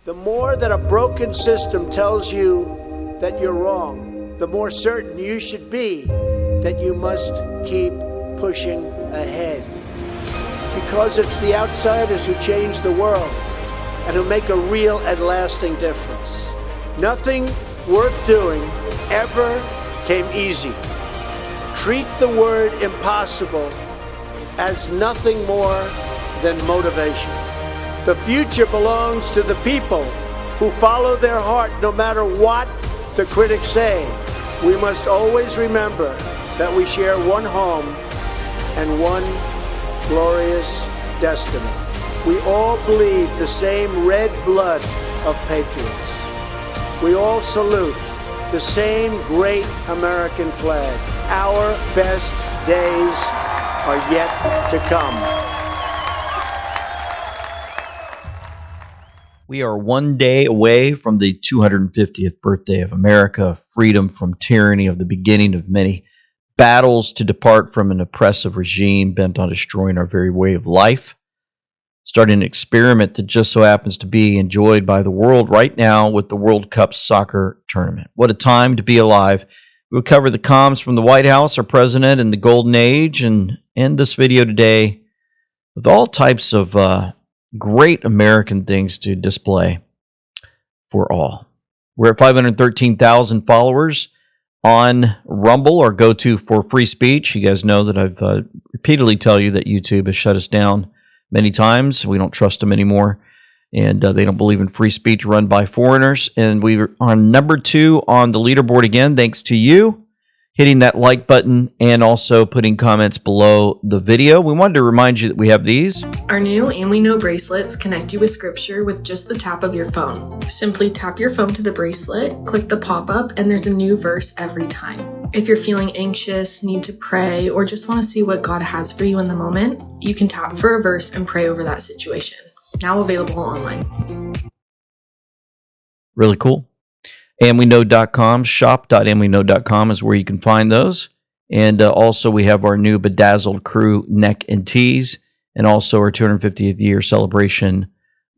The more that a broken system tells you that you're wrong, the more certain you should be that you must keep pushing ahead. Because it's the outsiders who change the world and who make a real and lasting difference. Nothing worth doing ever came easy. Treat the word impossible as nothing more than motivation. The future belongs to the people who follow their heart no matter what the critics say. We must always remember that we share one home and one glorious destiny. We all bleed the same red blood of patriots. We all salute the same great American flag. Our best days are yet to come. We are one day away from the 250th birthday of America, freedom from tyranny, of the beginning of many battles to depart from an oppressive regime bent on destroying our very way of life. Starting an experiment that just so happens to be enjoyed by the world right now with the World Cup soccer tournament. What a time to be alive. We'll cover the comms from the White House, our president, and the golden age, and end this video today with all types of great American things to display for all. We're at 513,000 followers on Rumble, our go-to for free speech. You guys know that I've repeatedly tell you that YouTube has shut us down many times. We don't trust them anymore, and they don't believe in free speech run by foreigners. And we are on number 2 on the leaderboard again, thanks to you hitting that like button and also putting comments below the video. We wanted to remind you that we have these. Our new And We Know bracelets connect you with scripture with just the tap of your phone. Simply tap your phone to the bracelet, click the pop-up, and there's a new verse every time. If you're feeling anxious, need to pray, or just want to see what God has for you in the moment, you can tap for a verse and pray over that situation. Now available online. Really cool. AndWeKnow.com, shop.andweknow.com is where you can find those. And also we have our new Bedazzled Crew neck and tees, and also our 250th year celebration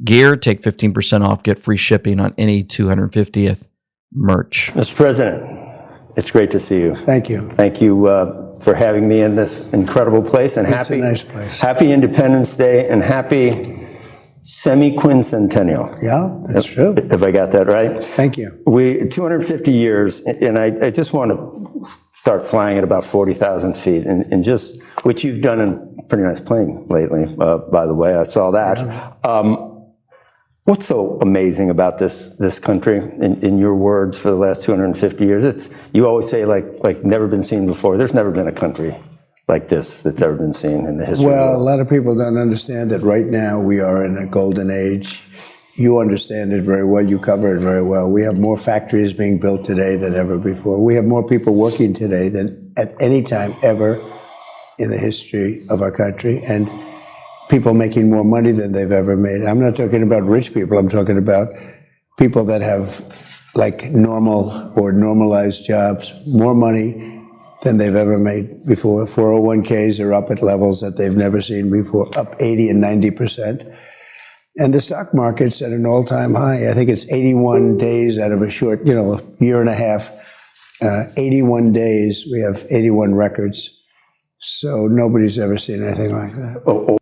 gear. Take 15% off, get free shipping on any 250th merch. Mr. President, it's great to see you. Thank you. Thank you for having me in this incredible place. And It's a nice place. Happy Independence Day and happy semi-quincentennial. Yeah, that's true. If I got that right. Thank you. 250 years, and I just want to start flying at about 40,000 feet, and just, which you've done in pretty nice plane lately, by the way, I saw that. Yeah. What's so amazing about this country, in your words, for the last 250 years? You always say like never been seen before. There's never been a country like this that's ever been seen in the history of the world. Well, a lot of people don't understand that right now we are in a golden age. You understand it very well. You cover it very well. We have more factories being built today than ever before. We have more people working today than at any time ever in the history of our country, and people making more money than they've ever made. I'm not talking about rich people. I'm talking about people that have like normal or normalized jobs, more money than they've ever made before. 401ks are up at levels that they've never seen before, up 80 and 90%. And the stock market's at an all-time high. I think it's 81 days out of a short, year and a half. 81 days, we have 81 records. So nobody's ever seen anything like that.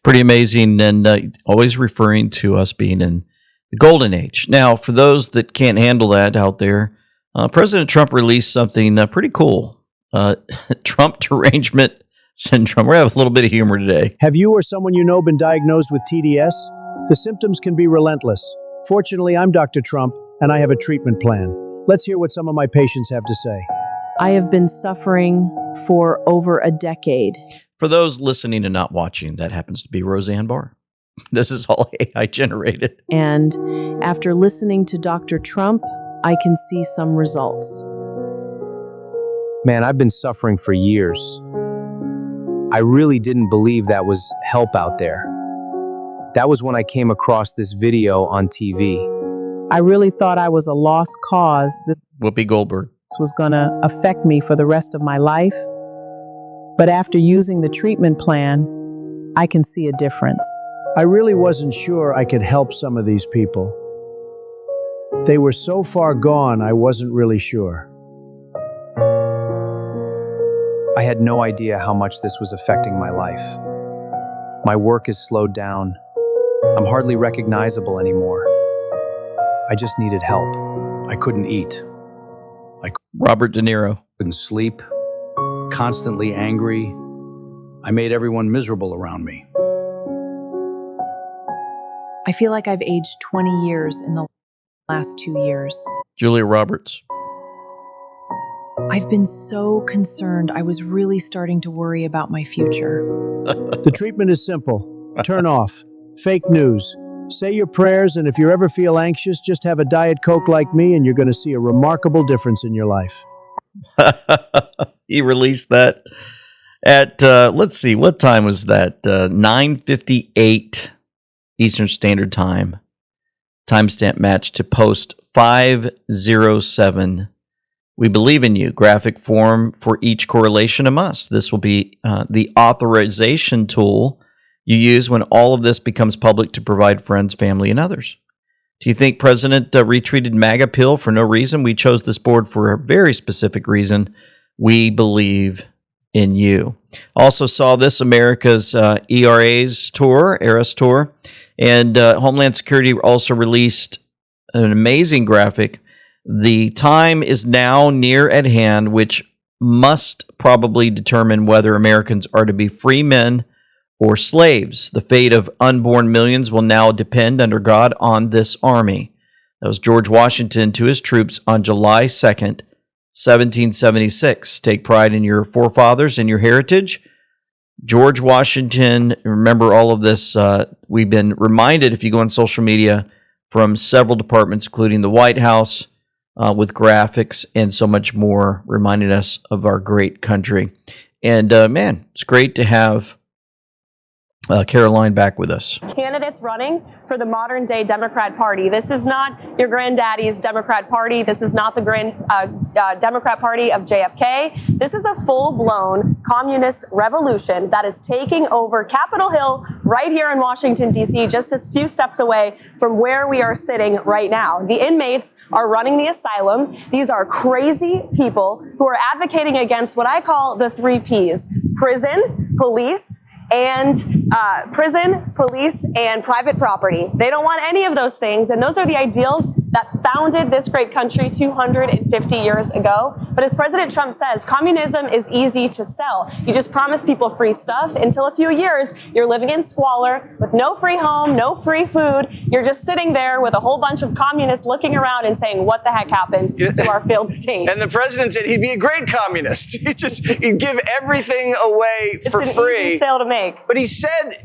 Pretty amazing, and always referring to us being in the golden age. Now, for those that can't handle that out there, President Trump released something pretty cool. Trump derangement syndrome. We're going to have a little bit of humor today. Have you or someone you know been diagnosed with TDS? The symptoms can be relentless. Fortunately, I'm Dr. Trump, and I have a treatment plan. Let's hear what some of my patients have to say. I have been suffering for over a decade. For those listening and not watching, that happens to be Roseanne Barr. This is all AI generated. And after listening to Dr. Trump, I can see some results. Man, I've been suffering for years. I really didn't believe that was help out there. That was when I came across this video on TV. I really thought I was a lost cause, that Whoopi Goldberg. this was going to affect me for the rest of my life. But after using the treatment plan, I can see a difference. I really wasn't sure I could help some of these people. They were so far gone, I wasn't really sure. I had no idea how much this was affecting my life. My work is slowed down. I'm hardly recognizable anymore. I just needed help. I couldn't eat. Robert De Niro. Couldn't sleep. Constantly angry. I made everyone miserable around me. I feel like I've aged 20 years in the last 2 years. Julia Roberts. I've been so concerned. I was really starting to worry about my future. The treatment is simple. Turn off. Fake news. Say your prayers, and if you ever feel anxious, just have a Diet Coke like me, and you're going to see a remarkable difference in your life. He released that at, let's see, what time was that? 9:58 Eastern Standard Time. Timestamp match to post 507. We believe in you. Graphic form for each correlation a must. This will be the authorization tool you use when all of this becomes public to provide friends, family, and others. Do you think President retweeted MAGA pill for no reason? We chose this board for a very specific reason. We believe in you. Also saw this America's ERA's tour, ERA's tour, and Homeland Security also released an amazing graphic. The time is now near at hand, which must probably determine whether Americans are to be free men or slaves. The fate of unborn millions will now depend under God on this army. That was George Washington to his troops on July 2nd, 1776. Take pride in your forefathers and your heritage. George Washington, remember all of this. We've been reminded, if you go on social media, from several departments, including the White House, with graphics and so much more, reminding us of our great country. And man, it's great to have Caroline back with us. Candidates running for the modern day Democrat Party. This is not your granddaddy's Democrat Party. This is not the Democrat Party of JFK. This is a full-blown communist revolution that is taking over Capitol Hill right here in Washington, D.C., just a few steps away from where we are sitting right now. The inmates are running the asylum. These are crazy people who are advocating against what I call the 3 Ps: prison, police, and private property. They don't want any of those things, and those are the ideals that founded this great country 250 years ago. But as President Trump says, communism is easy to sell. You just promise people free stuff. Until a few years, you're living in squalor with no free home, no free food. You're just sitting there with a whole bunch of communists looking around and saying, what the heck happened to our failed state? And the president said he'd be a great communist. He'd give everything away for free. It's an easy sale to make. But he said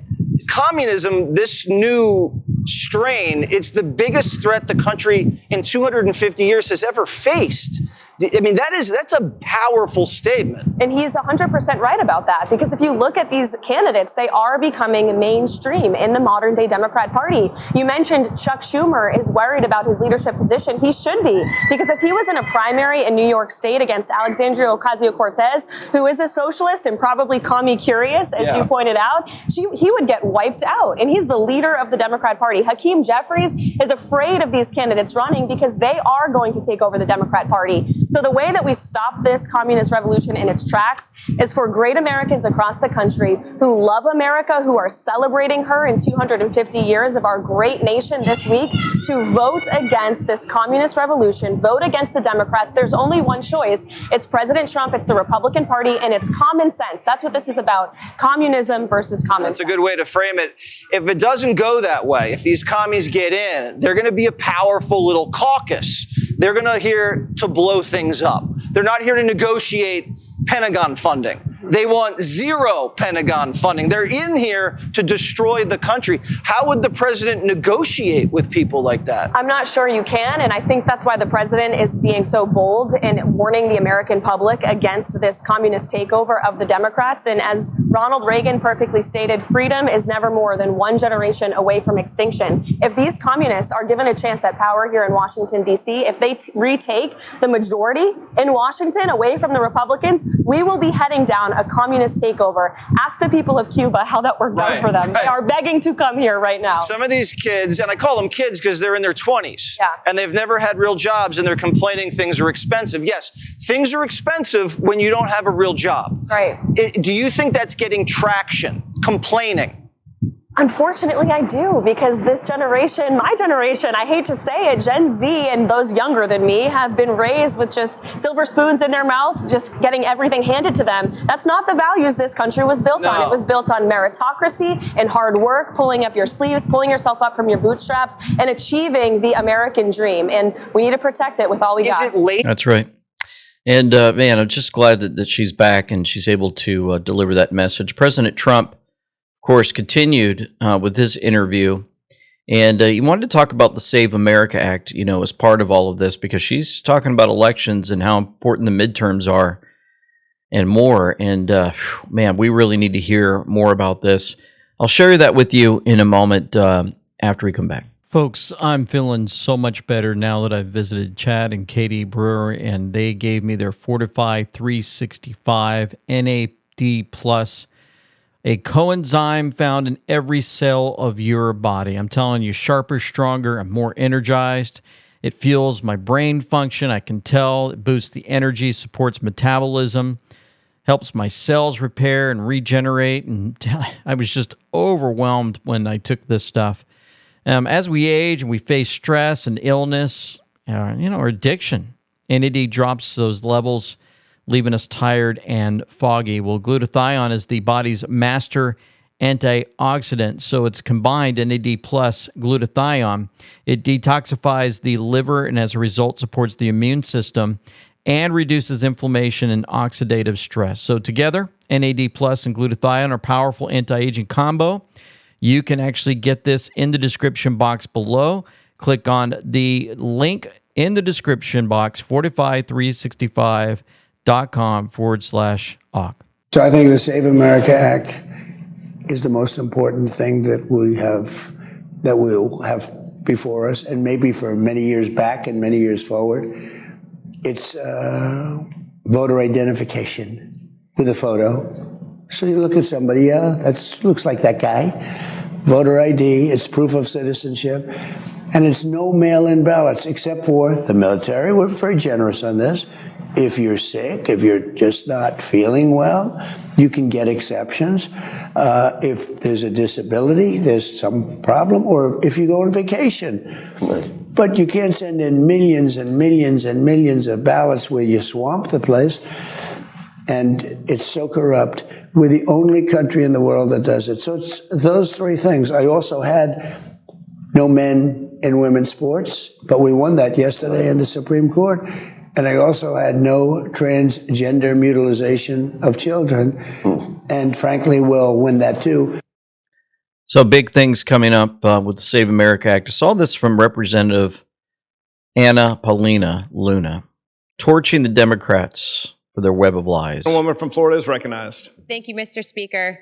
communism, this new strain, it's the biggest threat the country in 250 years has ever faced. I mean, that's a powerful statement. And he's 100% right about that, because if you look at these candidates, they are becoming mainstream in the modern day Democrat Party. You mentioned Chuck Schumer is worried about his leadership position. He should be, because if he was in a primary in New York State against Alexandria Ocasio-Cortez, who is a socialist and probably commie-curious, as you pointed out, he would get wiped out. And he's the leader of the Democrat Party. Hakeem Jeffries is afraid of these candidates running because they are going to take over the Democrat Party. So the way that we stop this communist revolution in its tracks is for great Americans across the country who love America, who are celebrating her in 250 years of our great nation this week, to vote against this communist revolution, vote against the Democrats. There's only one choice. It's President Trump, it's the Republican Party, and it's common sense. That's what this is about. Communism versus common sense. That's a good way to frame it. If it doesn't go that way, if these commies get in, they're going to be a powerful little caucus. They're going to here to blow things up. They're not here to negotiate Pentagon funding. They want zero Pentagon funding. They're in here to destroy the country. How would the president negotiate with people like that? I'm not sure you can, and I think that's why the president is being so bold in warning the American public against this communist takeover of the Democrats. And as Ronald Reagan perfectly stated, freedom is never more than one generation away from extinction. If these communists are given a chance at power here in Washington, D.C., if they retake the majority in Washington away from the Republicans, we will be heading down a communist takeover. Ask the people of Cuba how that worked out for them. They are begging to come here right now. Some of these kids, and I call them kids because they're in their 20s, and they've never had real jobs, and they're complaining things are expensive. Yes, things are expensive when you don't have a real job. That's right. Do you think that's getting traction, complaining? Unfortunately, I do, because this generation, my generation, I hate to say it, Gen Z and those younger than me have been raised with just silver spoons in their mouths, just getting everything handed to them. That's not the values this country was built on. It was built on meritocracy and hard work, pulling up your sleeves, pulling yourself up from your bootstraps, and achieving the American dream. And we need to protect it with all we got. That's right. And man, I'm just glad that she's back and she's able to deliver that message. President Trump, of course, continued with his interview, and he wanted to talk about the Save America Act, you know, as part of all of this, because she's talking about elections and how important the midterms are and more. And man, we really need to hear more about this. I'll share that with you in a moment after we come back. Folks, I'm feeling so much better now that I've visited Chad and Katie Brewer, and they gave me their Fortify 365 NAD+, a coenzyme found in every cell of your body. I'm telling you, sharper, stronger, and more energized. It fuels my brain function. I can tell. It boosts the energy, supports metabolism, helps my cells repair and regenerate. And I was just overwhelmed when I took this stuff. As we age and we face stress and illness, or addiction, NAD drops those levels, leaving us tired and foggy. Well, glutathione is the body's master antioxidant, so it's combined NAD plus glutathione. It detoxifies the liver and as a result supports the immune system and reduces inflammation and oxidative stress. So together, NAD plus and glutathione are powerful anti-aging combo. You can actually get this in the description box below. Click on the link in the description box, fortify365.com/AUK. So I think the Save America Act is the most important thing that we'll have before us, and maybe for many years back and many years forward. It's voter identification with a photo. So you look at somebody, that looks like that guy. Voter ID, it's proof of citizenship, and it's no mail-in ballots except for the military. We're very generous on this. If you're sick, if you're just not feeling well, you can get exceptions. If there's a disability, there's some problem, or if you go on vacation. But you can't send in millions and millions and millions of ballots where you swamp the place. And it's so corrupt. We're the only country in the world that does it. So it's those three things. I also had no men in women's sports, but we won that yesterday in the Supreme Court. And I also had no transgender mutilization of children. And frankly, we'll win that too. So big things coming up with the Save America Act. I saw this from Representative Anna Paulina Luna, torching the Democrats for their web of lies. A woman from Florida is recognized. Thank you, Mr. Speaker.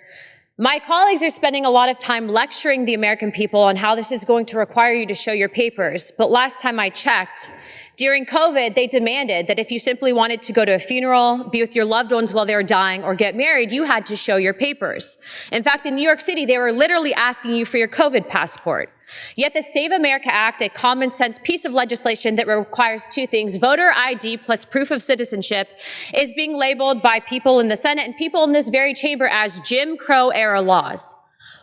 My colleagues are spending a lot of time lecturing the American people on how this is going to require you to show your papers. But last time I checked, during COVID, they demanded that if you simply wanted to go to a funeral, be with your loved ones while they were dying, or get married, you had to show your papers. In fact, in New York City, they were literally asking you for your COVID passport. Yet the Save America Act, a common sense piece of legislation that requires two things, voter ID plus proof of citizenship, is being labeled by people in the Senate and people in this very chamber as Jim Crow era laws.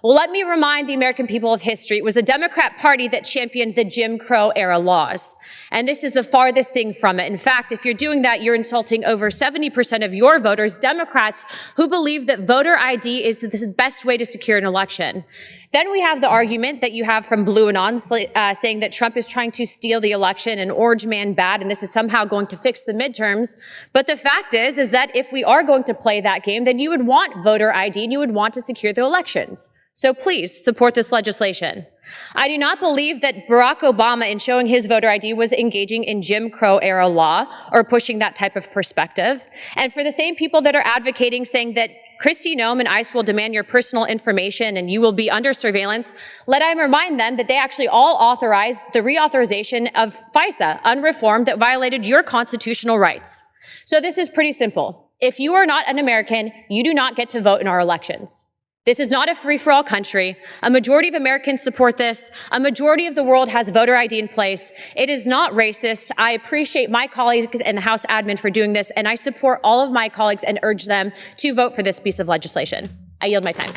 Well, let me remind the American people of history. It was the Democrat Party that championed the Jim Crow era laws. And this is the farthest thing from it. In fact, if you're doing that, you're insulting over 70% of your voters, Democrats, who believe that voter ID is the best way to secure an election. Then we have the argument that you have from Blue Anon saying that Trump is trying to steal the election and Orange Man bad, and this is somehow going to fix the midterms. But the fact is that if we are going to play that game, then you would want voter ID and you would want to secure the elections. So please support this legislation. I do not believe that Barack Obama, in showing his voter ID, was engaging in Jim Crow era law or pushing that type of perspective. And for the same people that are advocating, saying that Kristi Noem and ICE will demand your personal information and you will be under surveillance, let I remind them that they actually all authorized the reauthorization of FISA, unreformed, that violated your constitutional rights. So this is pretty simple. If you are not an American, you do not get to vote in our elections. This is not a free-for-all country. A majority of Americans support this. A majority of the world has voter ID in place. It is not racist. I appreciate my colleagues and the House admin for doing this, and I support all of my colleagues and urge them to vote for this piece of legislation. I yield my time.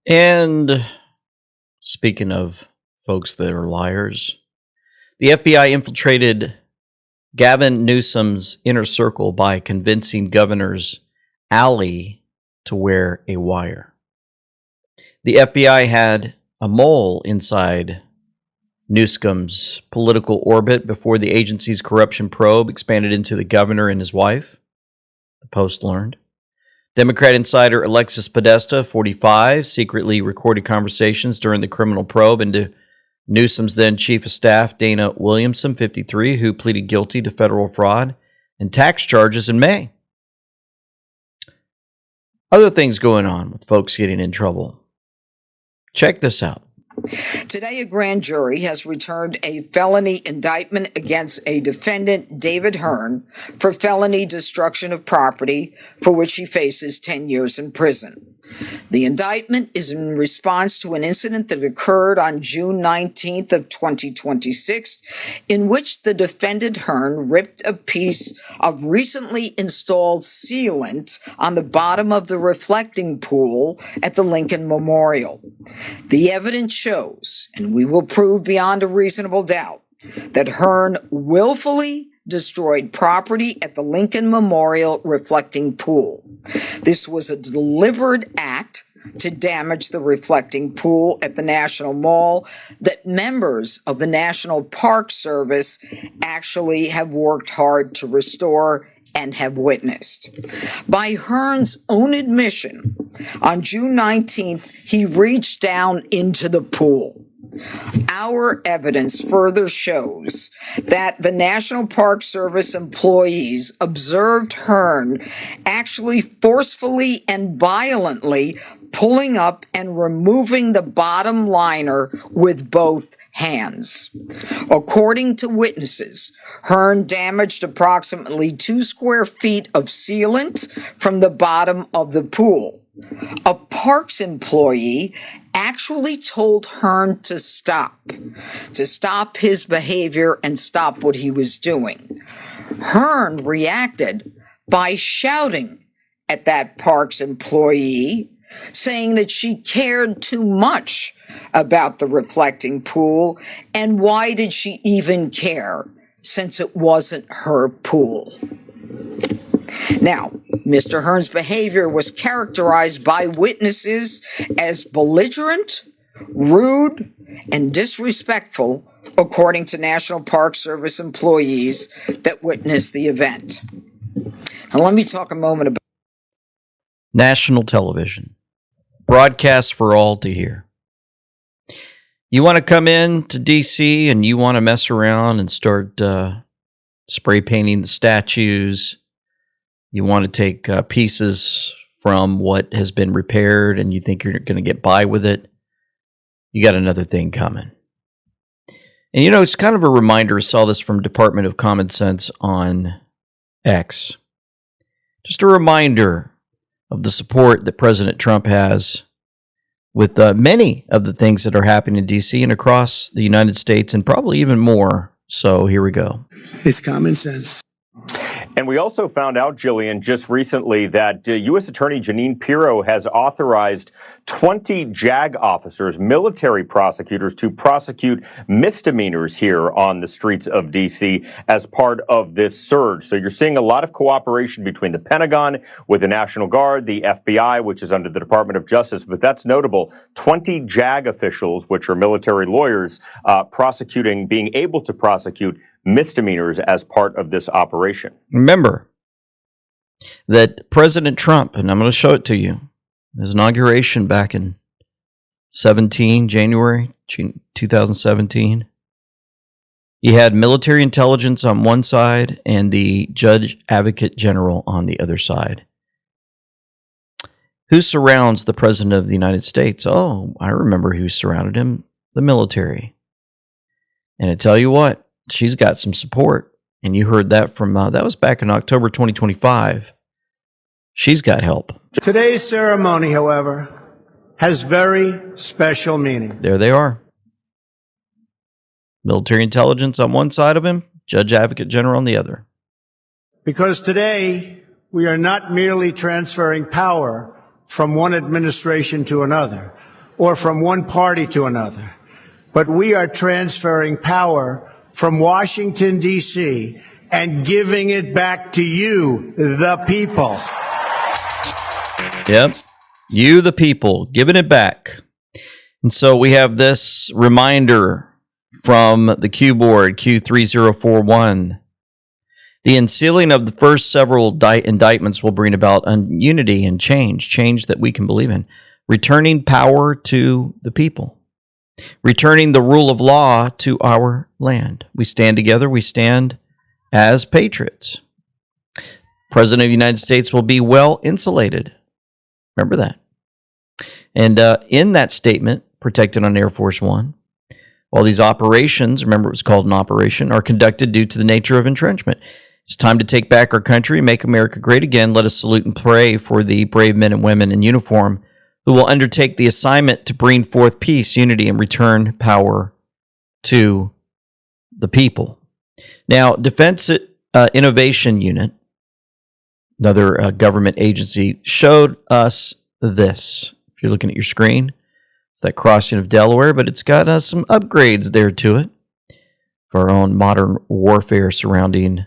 And speaking of folks that are liars, the FBI infiltrated Gavin Newsom's inner circle by convincing Governors Alley to wear a wire. The FBI had a mole inside Newsom's political orbit before the agency's corruption probe expanded into the governor and his wife, the Post learned. Democrat insider Alexis Podesta, 45, secretly recorded conversations during the criminal probe into Newsom's then chief of staff, Dana Williamson, 53, who pleaded guilty to federal fraud and tax charges in May. Other things going on with folks getting in trouble. Check this out. Today, a grand jury has returned a felony indictment against a defendant, David Hearn, for felony destruction of property, for which he faces 10 years in prison. The indictment is in response to an incident that occurred on June 19th of 2026, in which the defendant Hearn ripped a piece of recently installed sealant on the bottom of the reflecting pool at the Lincoln Memorial. The evidence shows, and we will prove beyond a reasonable doubt, that Hearn willfully destroyed property at the Lincoln Memorial reflecting pool. This was a deliberate act to damage the reflecting pool at the National Mall that members of the National Park Service actually have worked hard to restore and have witnessed. By Hearn's own admission, on June 19th, he reached down into the pool. Our evidence further shows that the National Park Service employees observed Hearn actually forcefully and violently pulling up and removing the bottom liner with both hands. According to witnesses, Hearn damaged approximately 2 square feet of sealant from the bottom of the pool. A Parks employee actually told Hearn to stop his behavior and stop what he was doing. Hearn reacted by shouting at that Parks employee, saying that she cared too much about the reflecting pool, and why did she even care, since it wasn't her pool. Now, Mr. Hearn's behavior was characterized by witnesses as belligerent, rude, and disrespectful, according to National Park Service employees that witnessed the event. Now, let me talk a moment about National television, broadcast for all to hear. You want to come in to D.C. and you want to mess around and start spray painting the statues. You want to take pieces from what has been repaired and you think you're going to get by with it. You got another thing coming. And you know, it's kind of a reminder. I saw this from Department of Common Sense on X. Just a reminder of the support that President Trump has with many of the things that are happening in D.C. and across the United States, and probably even more. So here we go. It's common sense. And we also found out, Jillian, just recently that U.S. Attorney Jeanine Pirro has authorized 20 JAG officers, military prosecutors, to prosecute misdemeanors here on the streets of D.C. as part of this surge. So you're seeing a lot of cooperation between the Pentagon with the National Guard, the FBI, which is under the Department of Justice. But that's notable. 20 JAG officials, which are military lawyers, being able to prosecute misdemeanors as part of this operation. Remember that President Trump, and I'm going to show it to you, his inauguration back in January 2017, he had military intelligence on one side and the Judge Advocate General on the other side. Who surrounds the President of the United States? Oh, I remember who surrounded him, the military. And I tell you what, she's got some support, and you heard that from, that was back in October 2025. she's got help. Today's ceremony, however, has very special meaning. There they are. Military intelligence on one side of him, Judge Advocate General on the other. Because today, we are not merely transferring power from one administration to another, or from one party to another, but we are transferring power from Washington, D.C., and giving it back to you, the people. Yep. You, the people, giving it back. And so we have this reminder from the Q board, Q3041. The unsealing of the first several indictments will bring about unity and change that we can believe in. Returning power to the people. Returning the rule of law to our land. We stand together. We stand as patriots. President of the United States will be well insulated. Remember that. And in that statement, protected on Air Force One, while these operations, remember it was called an operation, are conducted due to the nature of entrenchment. It's time to take back our country, make America great again. Let us salute and pray for the brave men and women in uniform who will undertake the assignment to bring forth peace, unity, and return power to the people. Now, Defense Innovation Unit, another government agency, showed us this. If you're looking at your screen, it's that crossing of Delaware, but it's got some upgrades there to it for our own modern warfare surrounding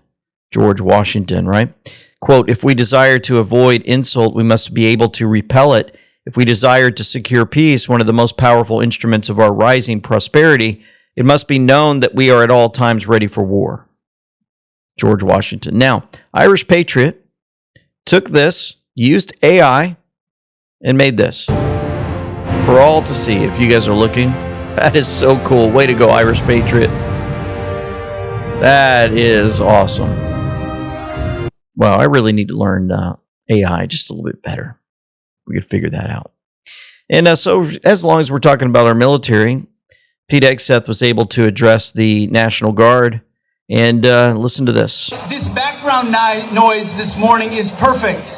George Washington, right? Quote, if we desire to avoid insult, we must be able to repel it. If we desire to secure peace, one of the most powerful instruments of our rising prosperity, it must be known that we are at all times ready for war. George Washington. Now, Irish Patriot took this, used AI, and made this for all to see. If you guys are looking, that is so cool. Way to go, Irish Patriot. That is awesome. Wow, I really need to learn AI just a little bit better. We could figure that out. And so as long as we're talking about our military, Pete Hegseth was able to address the National Guard. And listen to this. This background noise this morning is perfect.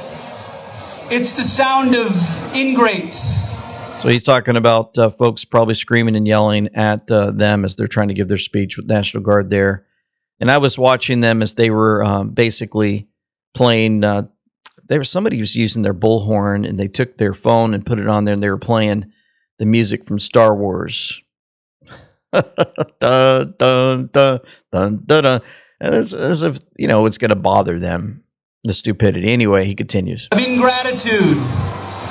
It's the sound of ingrates. So he's talking about folks probably screaming and yelling at them as they're trying to give their speech with National Guard there. And I was watching them as they were basically playing. Somebody was using their bullhorn, and they took their phone and put it on there, and they were playing the music from Star Wars. dun, dun, dun, dun, dun, dun. And as if, it's going to bother them, the stupidity. Anyway, he continues. Of ingratitude,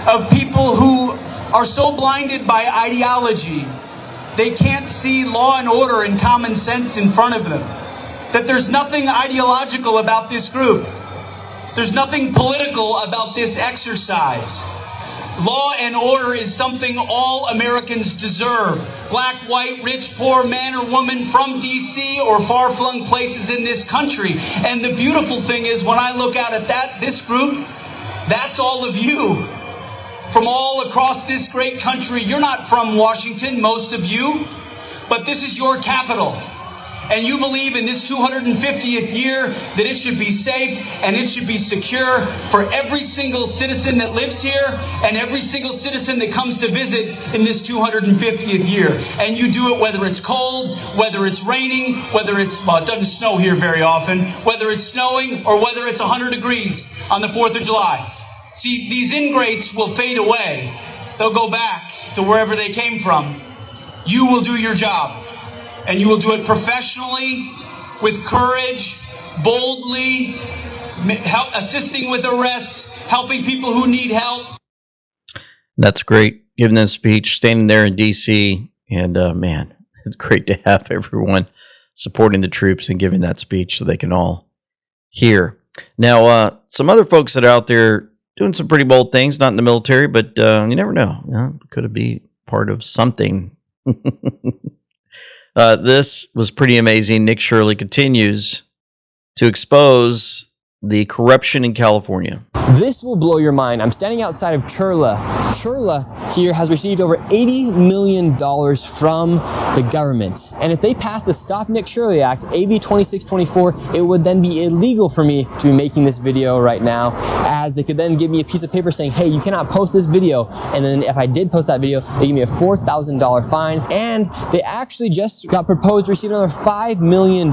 of people who are so blinded by ideology, they can't see law and order and common sense in front of them. That there's nothing ideological about this group. There's nothing political about this exercise. Law and order is something all Americans deserve. Black, white, rich, poor, man or woman from D.C. or far-flung places in this country. And the beautiful thing is, when I look out at this group, that's all of you. From all across this great country. You're not from Washington, most of you, but this is your capital. And you believe in this 250th year that it should be safe and it should be secure for every single citizen that lives here and every single citizen that comes to visit in this 250th year. And you do it whether it's cold, whether it's raining, whether it's, well, it doesn't snow here very often, whether it's snowing or whether it's 100 degrees on the 4th of July. See, these ingrates will fade away. They'll go back to wherever they came from. You will do your job. And you will do it professionally, with courage, boldly, assisting with arrests, helping people who need help. That's great. Giving that speech, standing there in D.C. And, man, it's great to have everyone supporting the troops and giving that speech so they can all hear. Now, some other folks that are out there doing some pretty bold things, not in the military, but you never know. Could it be part of something? This was pretty amazing. Nick Shirley continues to expose the corruption in California. This will blow your mind. I'm standing outside of Churla. Churla here has received over $80 million from the government. And if they pass the Stop Nick Shirley Act, AB 2624, it would then be illegal for me to be making this video right now, as they could then give me a piece of paper saying, hey, you cannot post this video. And then if I did post that video, they give me a $4,000 fine. And they actually just got proposed to receive another $5 million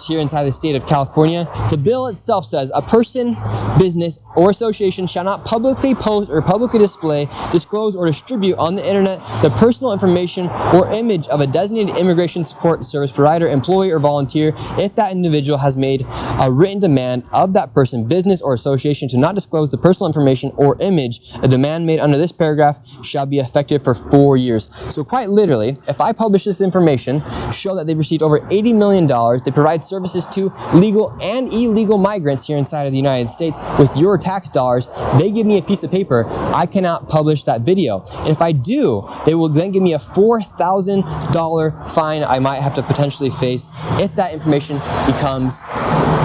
here inside the state of California. The bill itself says a person, business, or association shall not publicly post or publicly display, disclose, or distribute on the internet the personal information or image of a designated immigration support service provider, employee, or volunteer if that individual has made a written demand of that person, business, or association to not disclose the personal information or image. A demand made under this paragraph shall be effective for 4 years. So quite literally, if I publish this information, show that they've received over $80 million, they provide services to legal and illegal migrants here inside of the United States with your tax dollars, they give me a piece of paper, I cannot publish that video. And if I do, they will then give me a $4,000 fine I might have to potentially face if that information becomes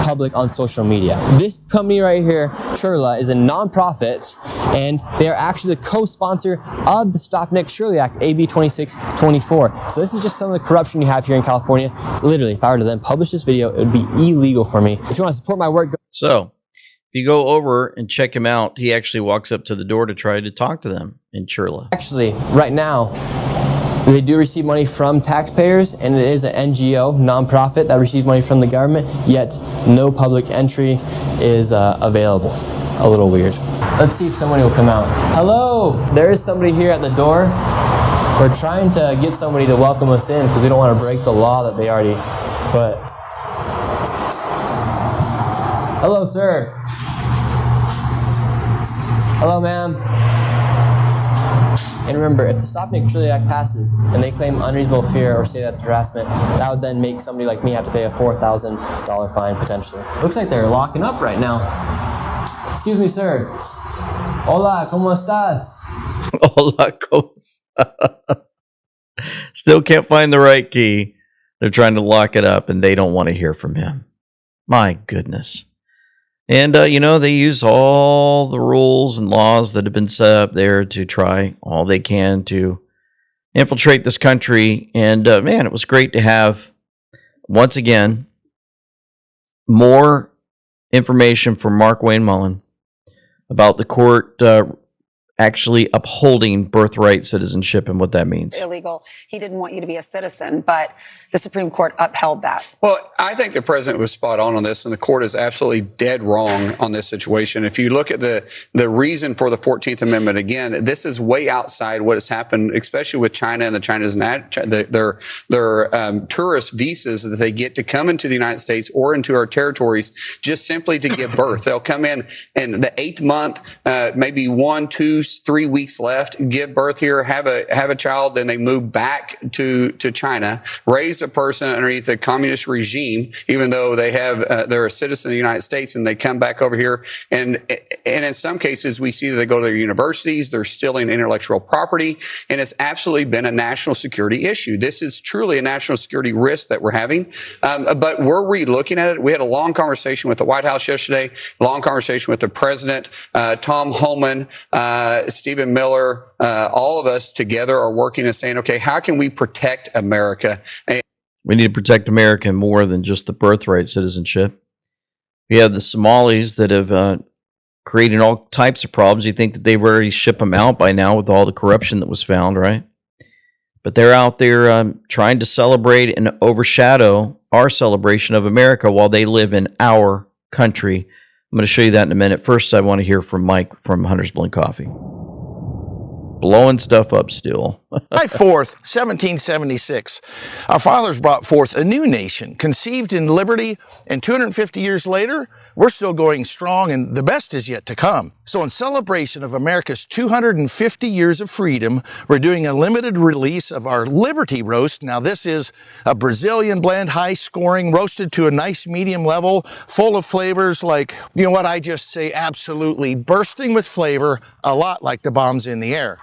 public on social media. This company right here, Churla, is a nonprofit, and they are actually the co-sponsor of the Stop Nick Shirley Act, AB 2624. So this is just some of the corruption you have here in California. Literally, if I were to then publish this video, it would be illegal for me. If you want to support my work, so if you go over and check him out, he actually walks up to the door to try to talk to them in Churla. actually, right now, they do receive money from taxpayers, and it is an NGO, nonprofit, that receives money from the government, yet no public entry is available. A little weird. Let's see if somebody will come out. Hello! There is somebody here at the door. We're trying to get somebody to welcome us in because we don't want to break the law that they already put. Hello, sir. Hello, ma'am. And remember, if the Stop Nick Shirley Act passes and they claim unreasonable fear or say that's harassment, that would then make somebody like me have to pay a $4,000 fine potentially. Looks like they're locking up right now. Excuse me, sir. Hola, ¿cómo estás? Hola, ¿cómo estás? Still can't find the right key. They're trying to lock it up and they don't want to hear from him. My goodness. And, you know, they use all the rules and laws that have been set up there to try all they can to infiltrate this country. And, man, it was great to have, once again, more information from Mark Wayne Mullen about the court actually upholding birthright citizenship and what that means. Illegal. He didn't want you to be a citizen, but the Supreme Court upheld that. Well, I think the president was spot on this, and the court is absolutely dead wrong on this situation. If you look at the reason for the 14th Amendment, again, this is way outside what has happened, especially with China and the China's their tourist visas that they get to come into the United States or into our territories just simply to give birth. They'll come in the 8th month, maybe 1, 2, 3 weeks left, give birth here, have a child, then they move back to China, raise a person underneath the communist regime, even though they're a citizen of the United States, and they come back over here. And in some cases, we see that they go to their universities, they're stealing intellectual property, and it's absolutely been a national security issue. This is truly a national security risk that we're having. But we're re-looking at it. We had a long conversation with the White House yesterday, long conversation with the president, Tom Homan, Stephen Miller, all of us together are working and saying, okay, how can we protect America? We need to protect America more than just the birthright citizenship. We have the Somalis that have created all types of problems. You think that they've already shipped them out by now with all the corruption that was found, right? But they're out there trying to celebrate and overshadow our celebration of America while they live in our country. I'm going to show you that in a minute. First, I want to hear from Mike from Hunter's Blend Coffee. Blowing stuff up still. July 4th, 1776, our fathers brought forth a new nation, conceived in liberty, and 250 years later, we're still going strong, and the best is yet to come. So in celebration of America's 250 years of freedom, we're doing a limited release of our Liberty Roast. Now this is a Brazilian blend, high scoring, roasted to a nice medium level, full of flavors like, you know what I just say, absolutely bursting with flavor, a lot like the bombs in the air.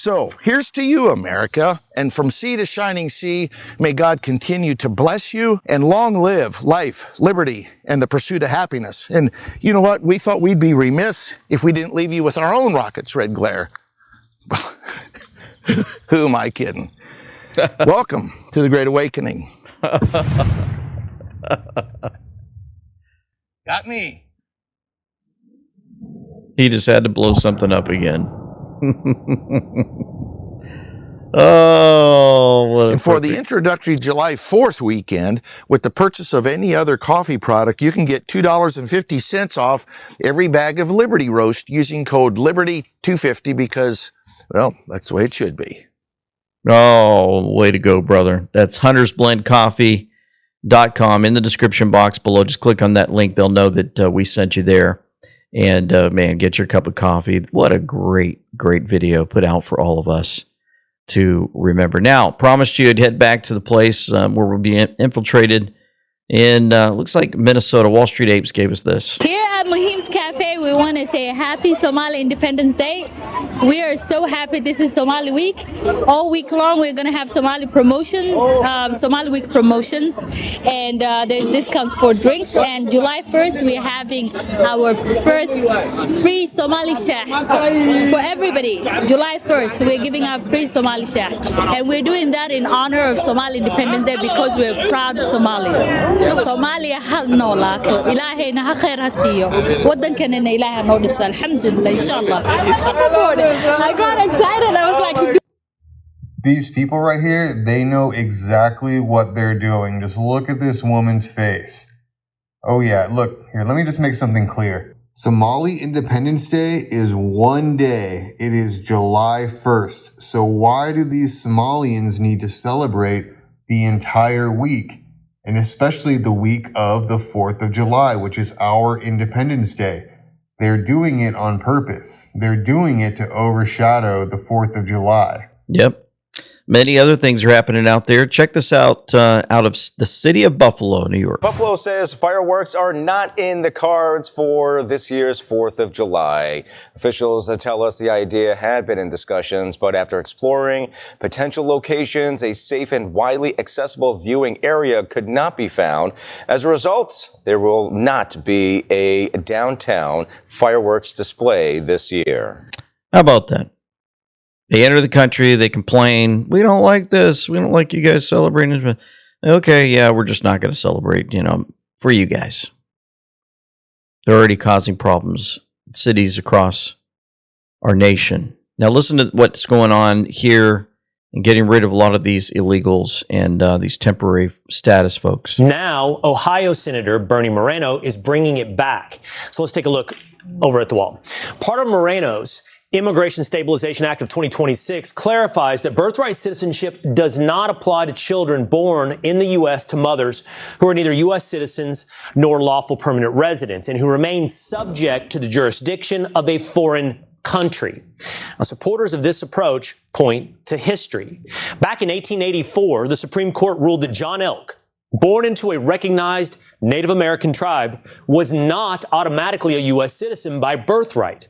So here's to you, America, and from sea to shining sea, may God continue to bless you and long live life, liberty, and the pursuit of happiness. And you know what? We thought we'd be remiss if we didn't leave you with our own rocket's red glare. Who am I kidding? Welcome to the Great Awakening. Got me. He just had to blow something up again. Oh, what a and for the introductory July 4th weekend, with the purchase of any other coffee product, you can get $2.50 off every bag of Liberty Roast using code Liberty250 because, well, that's the way it should be. Oh, way to go, brother. That's huntersblendcoffee.com in the description box below. Just click on that link. They'll know that we sent you there. And, man, get your cup of coffee. What a great, great video put out for all of us to remember. Now, promised you I'd head back to the place where we'll be infiltrated. And looks like Minnesota. Wall Street Apes gave us this. Here at Muhim's Cafe, we want to say Happy Somali Independence Day. We are so happy. This is Somali Week. All week long, we're going to have Somali promotion, Somali Week promotions, and there's discounts for drinks. And July 1st, we're having our first free Somali shack for everybody. July 1st, we're giving out free Somali shack, and we're doing that in honor of Somali Independence Day because we're proud Somalis. Somalia hal noolaato ilaahayna ha khayr ha siiyo wadankanina ilaahay noo dhiso alxamdulillah inshallah. I got excited. I was like, these people right here, they know exactly what they're doing. Just look at this woman's face. Oh yeah, look here, let me just make something clear. Somali Independence Day is one day. It is July 1st. So why do these Somalians need to celebrate the entire week? And especially the week of the 4th of July, which is our Independence Day. They're doing it on purpose. They're doing it to overshadow the 4th of July. Yep. Many other things are happening out there. Check this out out of the city of Buffalo, New York. Buffalo says fireworks are not in the cards for this year's 4th of July. Officials tell us the idea had been in discussions, but after exploring potential locations, a safe and widely accessible viewing area could not be found. As a result, there will not be a downtown fireworks display this year. How about that? They enter the country, they complain, we don't like this, we don't like you guys celebrating. Okay, yeah, we're just not going to celebrate, for you guys. They're already causing problems in cities across our nation. Now listen to what's going on here and getting rid of a lot of these illegals and these temporary status folks. Now, Ohio Senator Bernie Moreno is bringing it back. So let's take a look over at the wall. Part of Moreno's Immigration Stabilization Act of 2026 clarifies that birthright citizenship does not apply to children born in the U.S. to mothers who are neither U.S. citizens nor lawful permanent residents and who remain subject to the jurisdiction of a foreign country. Now, supporters of this approach point to history. Back in 1884, the Supreme Court ruled that John Elk, born into a recognized Native American tribe, was not automatically a U.S. citizen by birthright.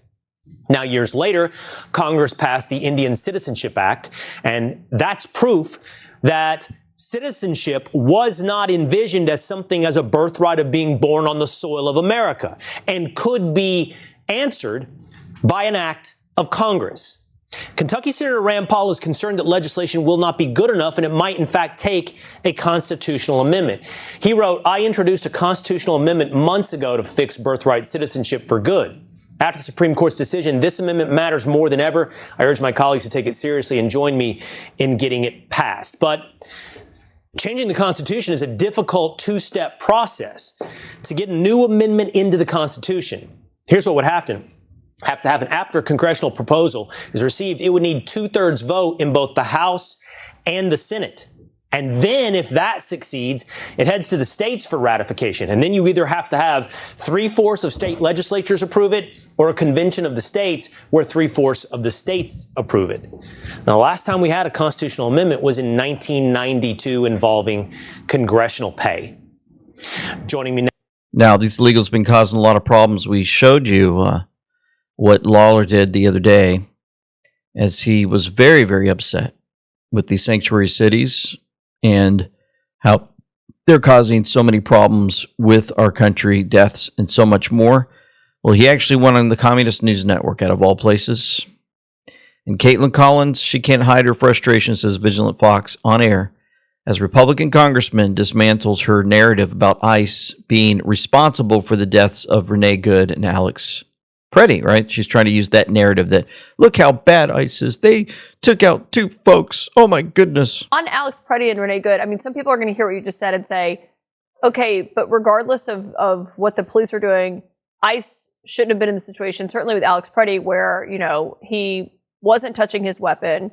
Now, years later, Congress passed the Indian Citizenship Act, and that's proof that citizenship was not envisioned as something as a birthright of being born on the soil of America and could be answered by an act of Congress. Kentucky Senator Rand Paul is concerned that legislation will not be good enough and it might in fact take a constitutional amendment. He wrote, "I introduced a constitutional amendment months ago to fix birthright citizenship for good. After the Supreme Court's decision, this amendment matters more than ever. I urge my colleagues to take it seriously and join me in getting it passed." But changing the Constitution is a difficult two-step process. To get a new amendment into the Constitution, here's what would happen. After a congressional proposal is received, it would need 2/3 vote in both the House and the Senate. And then if that succeeds, it heads to the states for ratification. And then you either have to have 3/4 of state legislatures approve it or a convention of the states where 3/4 of the states approve it. Now, the last time we had a constitutional amendment was in 1992 involving congressional pay. Joining me now, these illegals have been causing a lot of problems. We showed you what Lawler did the other day. as he was very, very upset with the sanctuary cities and how they're causing so many problems with our country, deaths, and so much more. Well, he actually went on the Communist News Network, out of all places. And Caitlin Collins, she can't hide her frustration, says Vigilant Fox on air, as Republican congressman dismantles her narrative about ICE being responsible for the deaths of Renee Good and Alex Preddy, right? She's trying to use that narrative that, look how bad ICE is. They took out 2 folks. Oh, my goodness. On Alex Preddy and Renee Good, I mean, some people are going to hear what you just said and say, okay, but regardless of what the police are doing, ICE shouldn't have been in the situation, certainly with Alex Preddy, where, you know, he wasn't touching his weapon.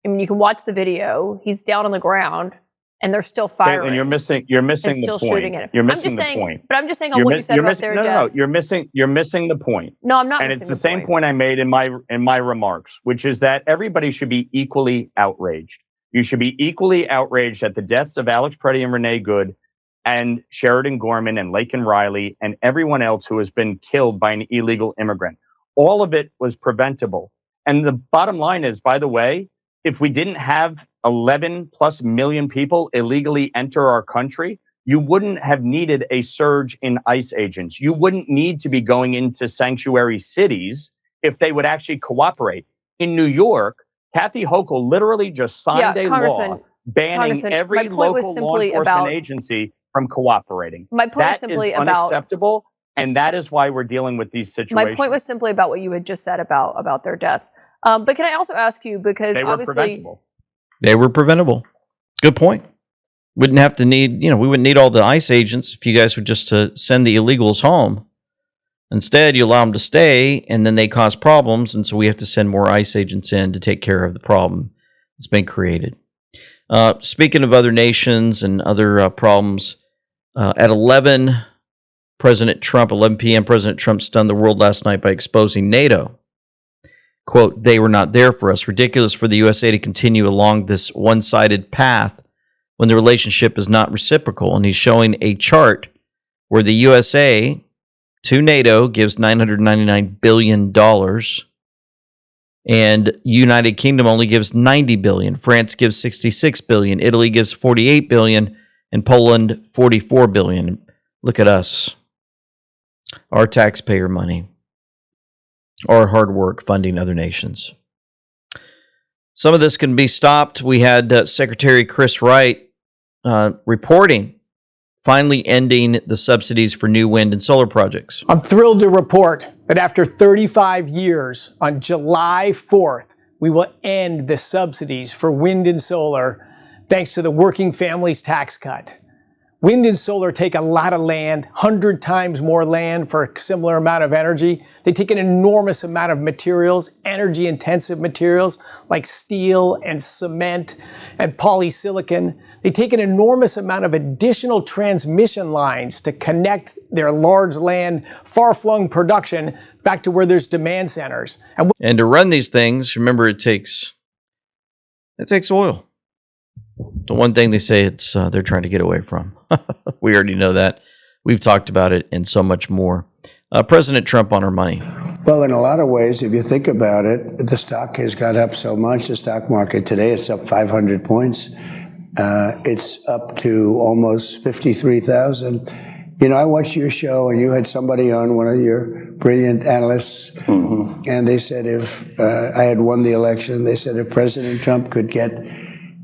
I mean, you can watch the video. He's down on the ground, and they're still firing. And you're missing the still point. shooting at him. You're I'm missing just the saying, point. but I'm just saying on what you said about their deaths. You're missing the point. No, I'm not and missing it's the same point I made in my remarks, which is that everybody should be equally outraged. You should be equally outraged at the deaths of Alex Preddy and Renee Good and Sheridan Gorman and Laken Riley and everyone else who has been killed by an illegal immigrant. All of it was preventable. And the bottom line is, by the way, if we didn't have 11 plus million people illegally enter our country, you wouldn't have needed a surge in ICE agents. You wouldn't need to be going into sanctuary cities if they would actually cooperate. In New York, Kathy Hochul literally just signed a law banning every local law enforcement agency from cooperating. My point was simply that is unacceptable, and that is why we're dealing with these situations. My point was simply about what you had just said about their deaths. But can I also ask you, because They were obviously preventable. They were preventable. Good point. Wouldn't have to need, we wouldn't need all the ICE agents if you guys would just send the illegals home. Instead, you allow them to stay, and then they cause problems, and so we have to send more ICE agents in to take care of the problem that's been created. Speaking of other nations and other problems, at 11 p.m., President Trump stunned the world last night by exposing NATO. Quote, they were not there for us. Ridiculous for the USA to continue along this one-sided path when the relationship is not reciprocal. And he's showing a chart where the USA to NATO gives $999 billion and United Kingdom only gives $90 billion. France gives $66 billion. Italy gives $48 billion and Poland $44 billion. Look at us. Our taxpayer money. Our hard work funding other nations. Some of this can be stopped. We had Secretary Chris Wright reporting finally ending the subsidies for new wind and solar projects. I'm thrilled to report that after 35 years, on July 4th, we will end the subsidies for wind and solar thanks to the Working Families Tax Cut. Wind and solar take a lot of land, 100 times more land for a similar amount of energy. They take an enormous amount of materials, energy-intensive materials like steel and cement and polysilicon. They take an enormous amount of additional transmission lines to connect their large land, far-flung production back to where there's demand centers. And to run these things, remember, it takes oil. The one thing they say they're trying to get away from. We already know that. We've talked about it and so much more. President Trump on our money. Well, in a lot of ways, if you think about it, the stock has gone up so much. The stock market today is up 500 points. It's up to almost 53,000. I watched your show, and you had somebody on, one of your brilliant analysts, and they said if I had won the election, they said if President Trump could get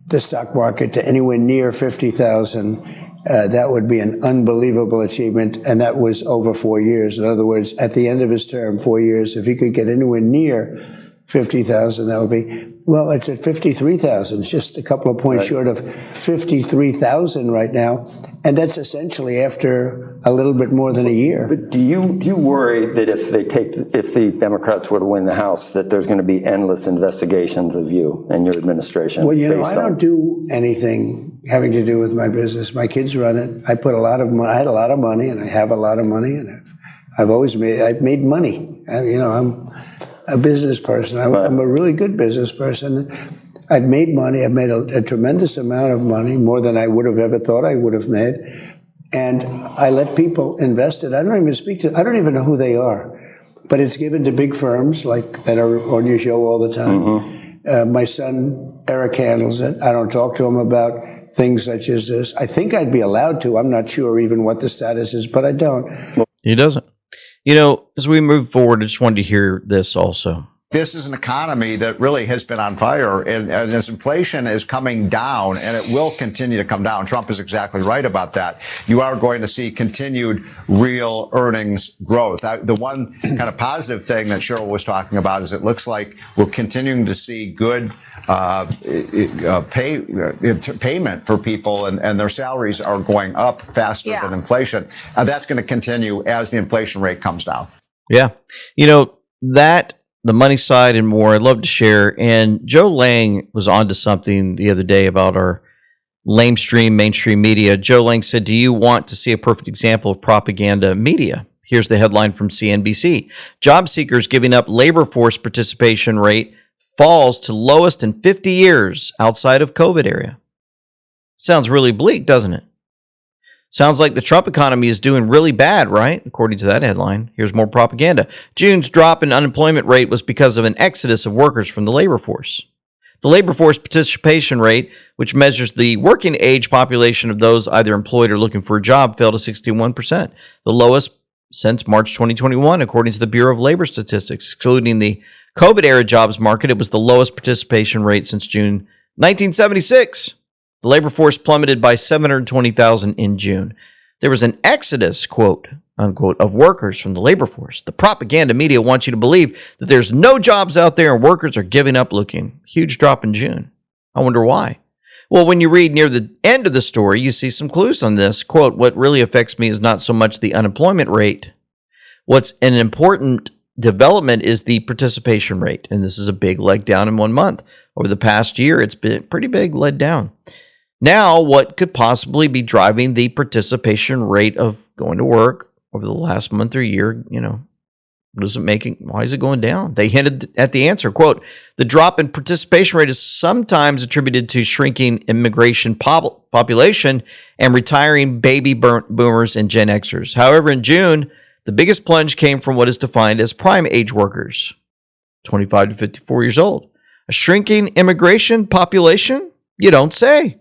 the stock market to anywhere near 50,000, that would be an unbelievable achievement, and that was over 4 years. In other words, at the end of his term, 4 years, if he could get anywhere near 50,000, that would be, well, it's at 53,000. It's just a couple of points short of 53,000 right now, and that's essentially after a little bit more than a year. But do you worry that if the Democrats were to win the House, that there's going to be endless investigations of you and your administration? Well, I don't do anything having to do with my business. My kids run it. I put a lot of money. I had a lot of money, and I have a lot of money, and I've made money. I'm a business person. I'm a really good business person. I've made money. I've made a tremendous amount of money, more than I would have ever thought I would have made. And I let people invest it. I don't even know who they are, but it's given to big firms like that are on your show all the time. My son, Eric, handles it. I don't talk to him about things such as this. I think I'd be allowed to. I'm not sure even what the status is, but I don't. He doesn't. You know, as we move forward, I just wanted to hear this also. This is an economy that really has been on fire, and as inflation is coming down, and it will continue to come down. Trump is exactly right about that. You are going to see continued real earnings growth. The one kind of positive thing that Cheryl was talking about is it looks like we're continuing to see good payment for people, and their salaries are going up faster than inflation. That's going to continue as the inflation rate comes down. Yeah. You know, the money side and more, I'd love to share. And Joe Lang was onto something the other day about our mainstream media. Joe Lang said, do you want to see a perfect example of propaganda media? Here's the headline from CNBC. Job seekers giving up labor force participation rate falls to lowest in 50 years outside of COVID area. Sounds really bleak, doesn't it? Sounds like the Trump economy is doing really bad, right? According to that headline. Here's more propaganda. June's drop in unemployment rate was because of an exodus of workers from the labor force. The labor force participation rate, which measures the working age population of those either employed or looking for a job, fell to 61%, the lowest since March 2021, according to the Bureau of Labor Statistics. Excluding the COVID-era jobs market, it was the lowest participation rate since June 1976. The labor force plummeted by 720,000 in June. There was an exodus, quote, unquote, of workers from the labor force. The propaganda media wants you to believe that there's no jobs out there and workers are giving up looking. Huge drop in June. I wonder why. Well, when you read near the end of the story, you see some clues on this. Quote, what really affects me is not so much the unemployment rate. What's an important development is the participation rate. And this is a big leg down in 1 month. Over the past year, it's been pretty big leg down. Now, what could possibly be driving the participation rate of going to work over the last month or year? You know, what is it making? Why is it going down? They hinted at the answer. Quote, the drop in participation rate is sometimes attributed to shrinking immigration population and retiring baby boomers and Gen Xers. However, in June, the biggest plunge came from what is defined as prime age workers, 25 to 54 years old. A shrinking immigration population? You don't say.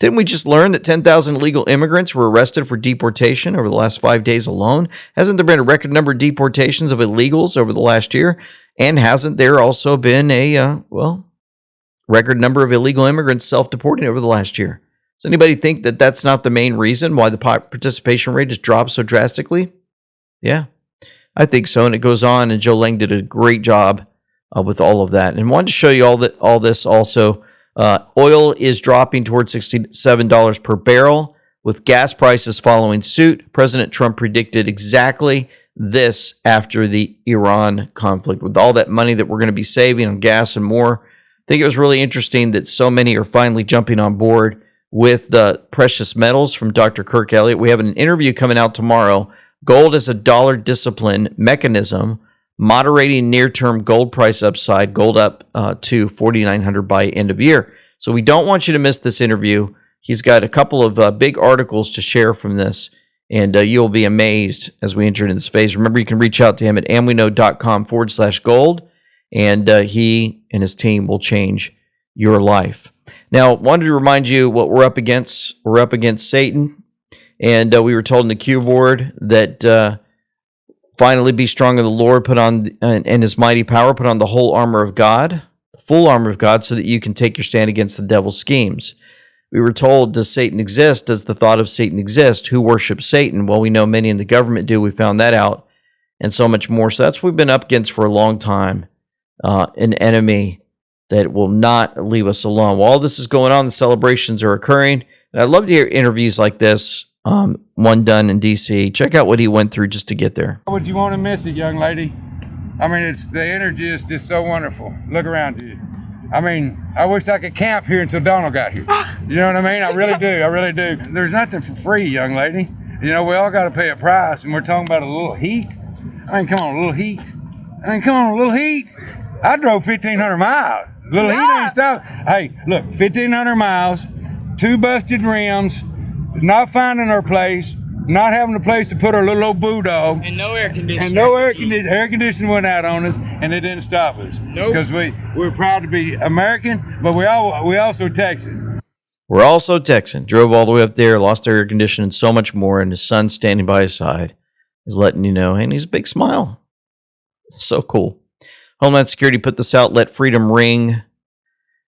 Didn't we just learn that 10,000 illegal immigrants were arrested for deportation over the last 5 days alone? Hasn't there been a record number of deportations of illegals over the last year? And hasn't there also been a, record number of illegal immigrants self-deporting over the last year? Does anybody think that that's not the main reason why the participation rate has dropped so drastically? Yeah, I think so. And it goes on, and Joe Lang did a great job with all of that. And wanted to show you all this also. Oil is dropping towards $67 per barrel, with gas prices following suit. President Trump predicted exactly this after the Iran conflict. With all that money that we're going to be saving on gas and more, I think it was really interesting that so many are finally jumping on board with the precious metals from Dr. Kirk Elliott. We have an interview coming out tomorrow. Gold as a dollar discipline mechanism, moderating near-term gold price upside, gold up to $4,900 by end of year. So we don't want you to miss this interview. He's got a couple of big articles to share from this, and you'll be amazed as we enter into this phase. Remember, you can reach out to him at amweknow.com/gold, and he and his team will change your life. Now, wanted to remind you what we're up against. We're up against Satan, and we were told in the Q board that finally be strong in the Lord, put on and his mighty power, put on the whole armor of God, full armor of God, so that you can take your stand against the devil's schemes. We were told, does Satan exist? Does the thought of Satan exist? Who worships Satan? Well, we know many in the government do. We found that out, and so much more. So that's what we've been up against for a long time, an enemy that will not leave us alone. While all this is going on, the celebrations are occurring, and I'd love to hear interviews like this. One done in D.C. Check out what he went through just to get there. Would you want to miss it, young lady? I mean, it's the energy is just so wonderful. Look around you. I mean, I wish I could camp here until Donald got here. You know what I mean? I really do. I really do. There's nothing for free, young lady. You know, we all got to pay a price, and we're talking about a little heat. I mean, come on, a little heat. I mean, come on, a little heat. I drove 1,500 miles. Little heat ain't stopping. Hey, look, 1,500 miles, 2 busted rims, not finding our place, not having a place to put our little old bulldog. And no air conditioning. And no air conditioning went out on us, and it didn't stop us. Nope. Because we're proud to be American, but we also Texan. We're also Texan. Drove all the way up there, lost air conditioning, and so much more, and his son standing by his side is letting you know, and he's a big smile. So cool. Homeland Security put this out, let freedom ring.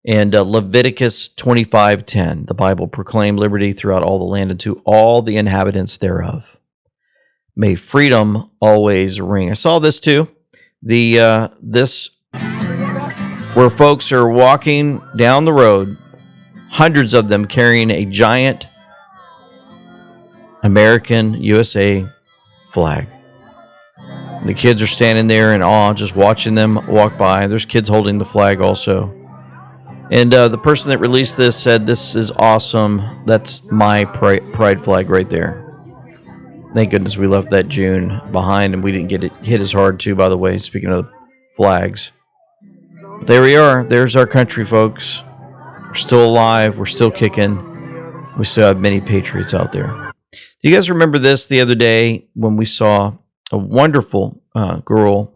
And Leviticus 25:10, the Bible proclaimed liberty throughout all the land and to all the inhabitants thereof. May freedom always ring. I saw this too. This where folks are walking down the road, hundreds of them carrying a giant American USA flag. The kids are standing there in awe, just watching them walk by. There's kids holding the flag also. And the person that released this said, "This is awesome. That's my pride flag right there." Thank goodness we left that June behind and we didn't get it hit as hard too, by the way, speaking of flags. But there we are. There's our country, folks. We're still alive. We're still kicking. We still have many patriots out there. Do you guys remember this the other day when we saw a wonderful girl?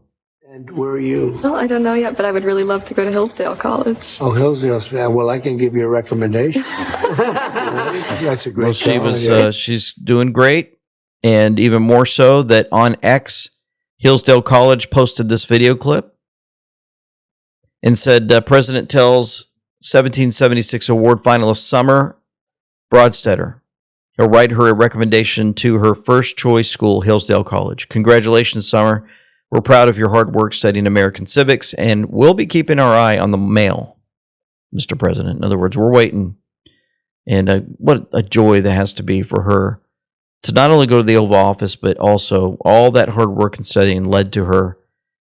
And where are you? Well, I don't know yet, but I would really love to go to Hillsdale College. Oh, Hillsdale. Well, I can give you a recommendation. That's a great. Well, she's doing great, and even more so that on X, Hillsdale College posted this video clip and said, President tells 1776 award finalist Summer Broadstetter he'll write her a recommendation to her first choice school, Hillsdale College. Congratulations, Summer. We're proud of your hard work studying American civics, and we'll be keeping our eye on the mail, Mr. President. In other words, we're waiting. And what a joy that has to be for her to not only go to the Oval Office, but also all that hard work and studying led to her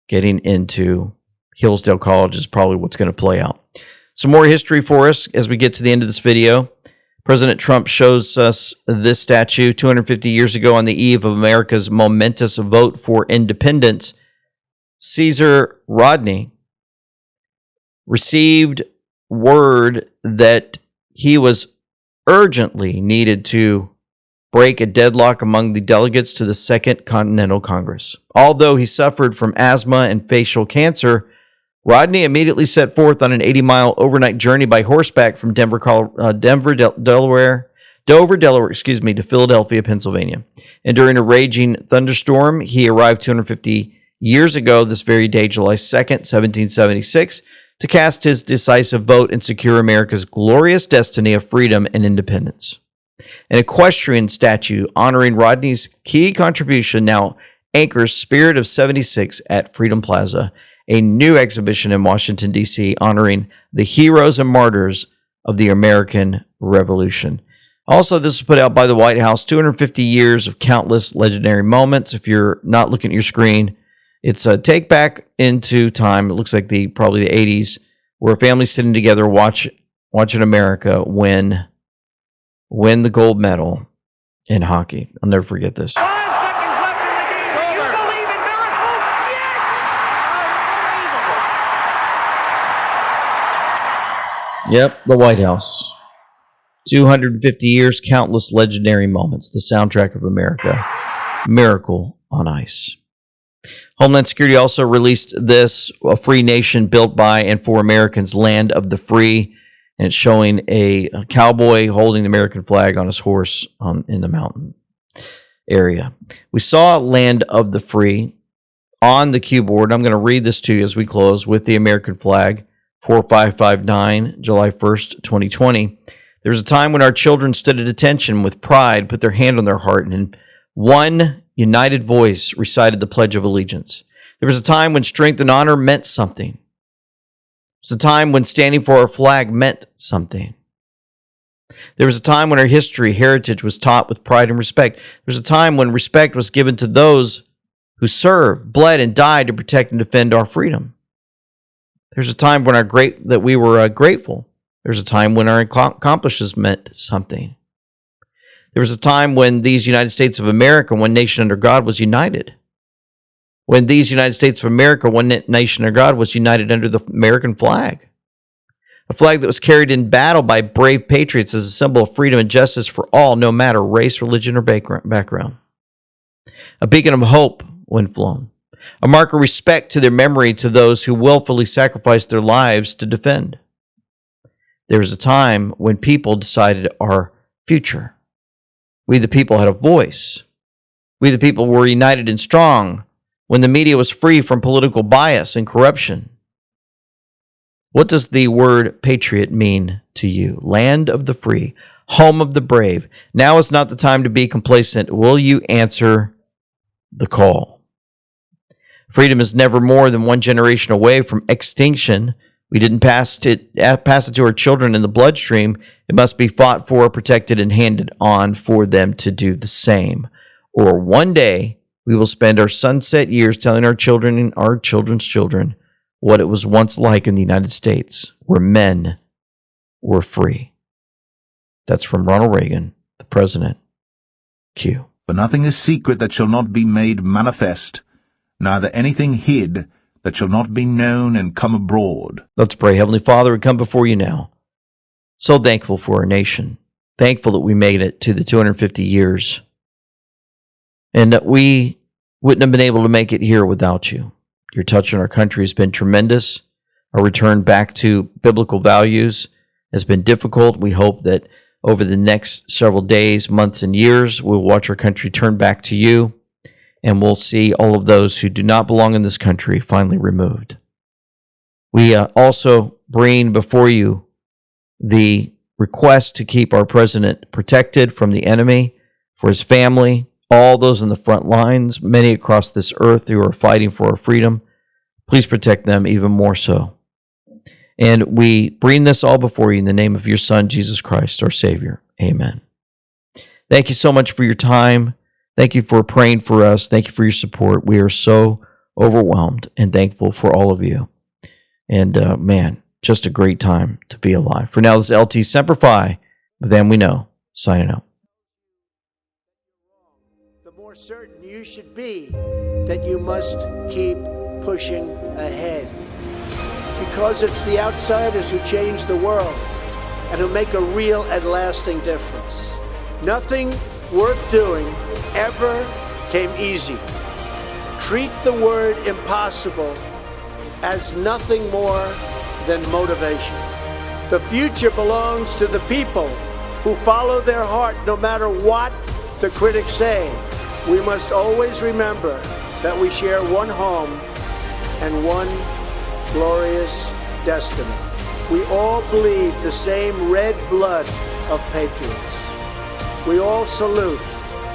getting into Hillsdale College is probably what's going to play out. Some more history for us as we get to the end of this video. President Trump shows us this statue 250 years ago on the eve of America's momentous vote for independence. Caesar Rodney received word that he was urgently needed to break a deadlock among the delegates to the Second Continental Congress. Although he suffered from asthma and facial cancer, Rodney immediately set forth on an 80-mile overnight journey by horseback from Dover, Delaware, to Philadelphia, Pennsylvania. And during a raging thunderstorm, he arrived 250 years ago, this very day, July 2nd, 1776, to cast his decisive vote and secure America's glorious destiny of freedom and independence. An equestrian statue honoring Rodney's key contribution now anchors Spirit of 76 at Freedom Plaza, a new exhibition in Washington, D.C., honoring the heroes and martyrs of the American Revolution. Also, this was put out by the White House, 250 years of countless legendary moments. If you're not looking at your screen, it's a take back into time. It looks like probably the 80s, where a family's sitting together watching America win the gold medal in hockey. I'll never forget this. Yep, the White House. 250 years, countless legendary moments. The soundtrack of America. Miracle on Ice. Homeland Security also released this, a free nation built by and for Americans, land of the free. And it's showing a cowboy holding the American flag on his horse in the mountain area. We saw land of the free on the cue board. I'm going to read this to you as we close with the American flag. 4559, July 1st, 2020. There was a time when our children stood at attention with pride, put their hand on their heart, and in one united voice recited the Pledge of Allegiance. There was a time when strength and honor meant something. There was a time when standing for our flag meant something. There was a time when our history, heritage was taught with pride and respect. There was a time when respect was given to those who served, bled, and died to protect and defend our freedom. There's a time when we were grateful. There's a time when our accomplishments meant something. There was a time when these United States of America, one nation under God, was united. When these United States of America, one nation under God, was united under the American flag. a flag that was carried in battle by brave patriots as a symbol of freedom and justice for all, no matter race, religion, or background. A beacon of hope when flown. A mark of respect to their memory to those who willfully sacrificed their lives to defend. There was a time when people decided our future. We the people had a voice. We the people were united and strong when the media was free from political bias and corruption. What does the word patriot mean to you? Land of the free, home of the brave. Now is not the time to be complacent. Will you answer the call? Freedom is never more than one generation away from extinction. We didn't pass it to our children in the bloodstream. It must be fought for, protected, and handed on for them to do the same. Or one day, we will spend our sunset years telling our children and our children's children what it was once like in the United States, where men were free. That's from Ronald Reagan, the president. Q. For nothing is secret that shall not be made manifest, neither anything hid that shall not be known and come abroad. Let's pray. Heavenly Father, we come before you now. So thankful for our nation. Thankful that we made it to the 250 years. And that we wouldn't have been able to make it here without you. Your touch on our country has been tremendous. Our return back to biblical values has been difficult. We hope that over the next several days, months, and years, we'll watch our country turn back to you, and we'll see all of those who do not belong in this country finally removed. We also bring before you the request to keep our president protected from the enemy, for his family, all those in the front lines, many across this earth who are fighting for our freedom. Please protect them even more so. And we bring this all before you in the name of your Son, Jesus Christ, our Savior. Amen. Thank you so much for your time. Thank you for praying for us. Thank you for your support. We are so overwhelmed and thankful for all of you. And man, just a great time to be alive. For now, this is LT Semper Fi, with Them We Know, signing out. The more certain you should be that you must keep pushing ahead. Because it's the outsiders who change the world and who make a real and lasting difference. Nothing worth doing ever came easy. Treat the word impossible as nothing more than motivation. The future belongs to the people who follow their heart no matter what the critics say. We must always remember that we share one home and one glorious destiny. We all bleed the same red blood of patriots. We all salute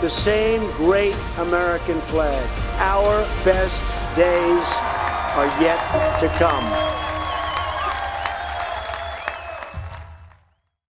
the same great American flag. Our best days are yet to come.